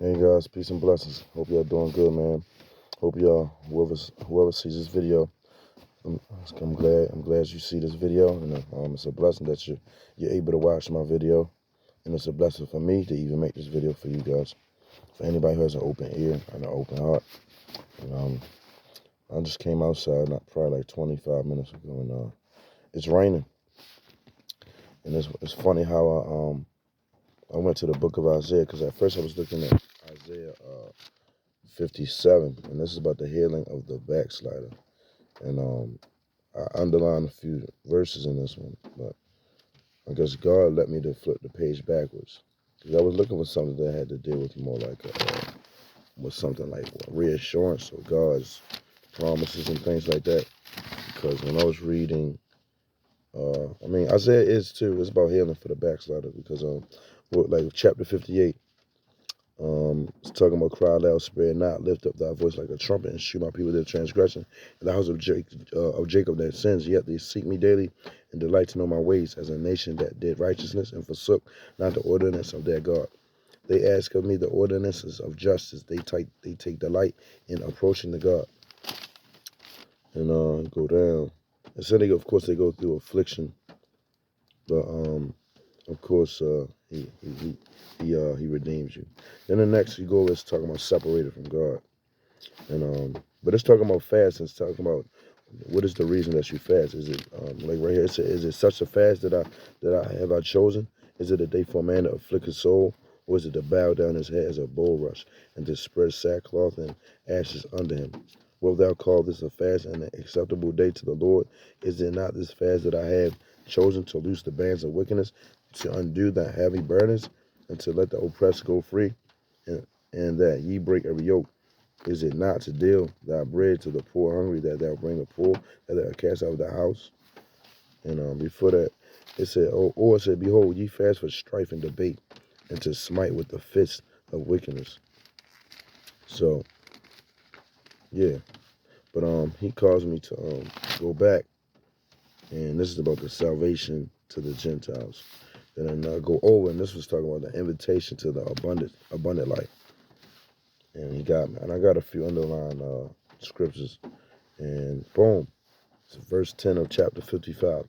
Hey guys, peace and blessings. Hope y'all doing good, man. Hope y'all, whoever sees this video, I'm, I'm glad you see this video, and it's a blessing that you're able to watch my video, and it's a blessing for me to even make this video for you guys. For anybody who has an open ear and an open heart, and, I just came outside probably like 25 minutes ago, and it's raining, and it's funny how I went to the book of Isaiah because at first I was looking at Isaiah 57, and this is about the healing of the backslider. And I underlined a few verses in this one, but I guess God let me to flip the page backwards because I was looking for something that had to deal with more like with something like reassurance of God's promises and things like that. Because when I was reading, Isaiah is too. It's about healing for the backslider because like chapter 58. It's talking about cry loud, spare not, lift up thy voice like a trumpet, and shoot my people their transgression. And the house of Jacob that sins, yet they seek me daily, and delight to know my ways, as a nation that did righteousness and forsook not the ordinance of their God. They ask of me the ordinances of justice. They take delight in approaching the God. And go down. And so of course, they go through affliction, but of course, he redeems you. Then the next you go is talking about separated from God, and but it's talking about fast. It's talking about what is the reason that you fast. Is it like right here? It says, is it such a fast that I chosen? Is it a day for a man to afflict his soul, or is it to bow down his head as a bulrush and to spread sackcloth and ashes under him? Wilt thou call this a fast and an acceptable day to the Lord? Is it not this fast that I have chosen to loose the bands of wickedness, to undo the heavy burdens, and to let the oppressed go free, and that ye break every yoke? Is it not to deal thy bread to the poor hungry, that thou bring the poor, that thou cast out of the house? And before that, it said, or it said, behold, ye fast for strife and debate, and to smite with the fist of wickedness. So, yeah. But he caused me to go back, and this is about the salvation to the Gentiles. Then I go over, and this was talking about the invitation to the abundant life. And I got a few underlined scriptures, and boom, it's verse 10 of chapter 55,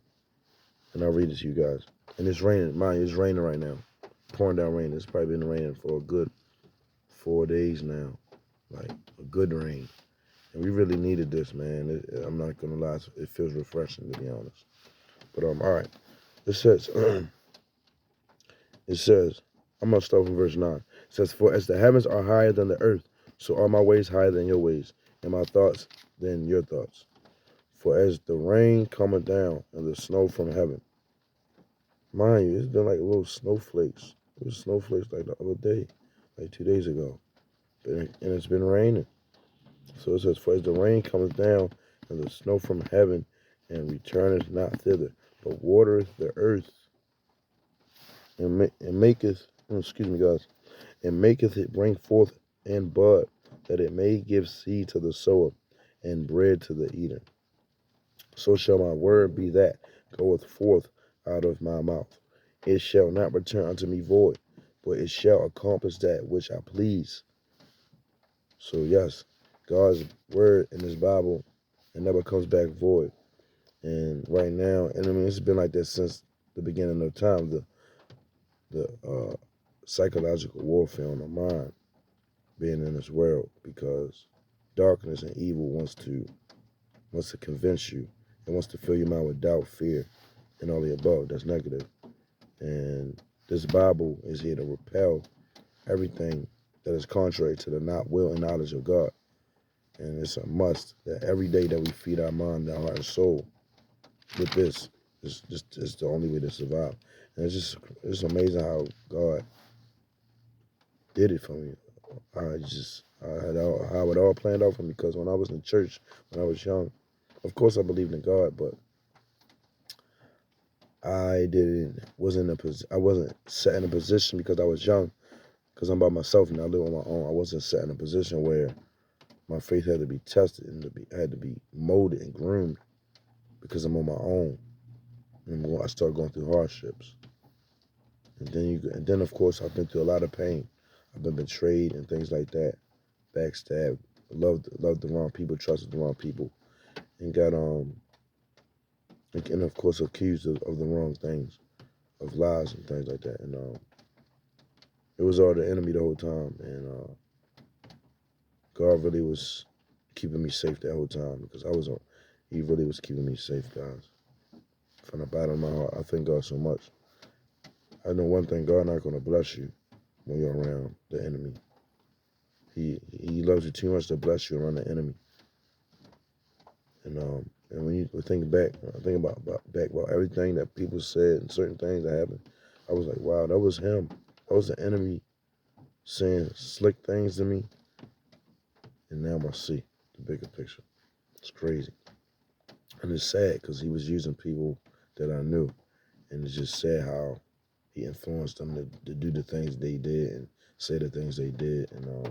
and I'll read it to you guys. And it's raining, mind you, it's raining right now, pouring down rain. It's probably been raining for a good 4 days now, like a good rain. And we really needed this, man. I'm not gonna lie, it feels refreshing, to be honest. But all right, it says, it says, I'm gonna start from verse 9. It says, for as the heavens are higher than the earth, so are my ways higher than your ways, and my thoughts than your thoughts. For as the rain cometh down and the snow from heaven. Mind you, it's been like little snowflakes. It was snowflakes like the other day, like 2 days ago. And it's been raining. So it says, for as the rain cometh down and the snow from heaven, and returneth not thither, but watereth the earth, and maketh, excuse me, guys, and maketh it bring forth and bud, that it may give seed to the sower and bread to the eater. So shall my word be that goeth forth out of my mouth. It shall not return unto me void, but it shall accomplish that which I please. So yes, God's word in this Bible, it never comes back void. And right now, and I mean, it's been like that since the beginning of time, the psychological warfare on the mind being in this world, because darkness and evil wants to convince you. It wants to fill your mind with doubt, fear, and all the above. That's negative. And this Bible is here to repel everything that is contrary to the not will and knowledge of God. And it's a must that every day that we feed our mind, our heart, and soul with this, it's the only way to survive. And it's amazing how God did it for me. How it all planned out for me, because when I was in church, when I was young, of course I believed in God, but I wasn't set in a position, because I was young, because I'm by myself and I live on my own. I wasn't set in a position where my faith had to be tested and had to be molded and groomed, because I'm on my own. And I started going through hardships. And then of course I've been through a lot of pain. I've been betrayed and things like that, backstabbed, loved the wrong people, trusted the wrong people, and got and of course accused of the wrong things, of lies and things like that. And it was all the enemy the whole time, and God really was keeping me safe that whole time because He really was keeping me safe, guys. From the bottom of my heart, I thank God so much. I know one thing: God not gonna bless you when you're around the enemy. He loves you too much to bless you around the enemy. And when you think back, about everything that people said and certain things that happened, I was like, wow, that was him. That was the enemy saying slick things to me. And now I see the bigger picture. It's crazy. And it's sad because he was using people that I knew. And it's just sad how he influenced them to do the things they did and say the things they did. And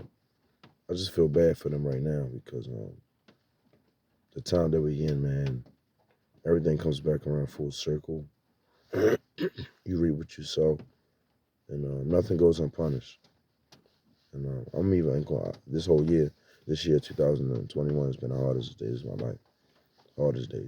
I just feel bad for them right now because the time that we're in, man, everything comes back around full circle. You reap what you sow, and nothing goes unpunished. And I'm even this whole year, this year 2021 has been the hardest days of my life, hardest days.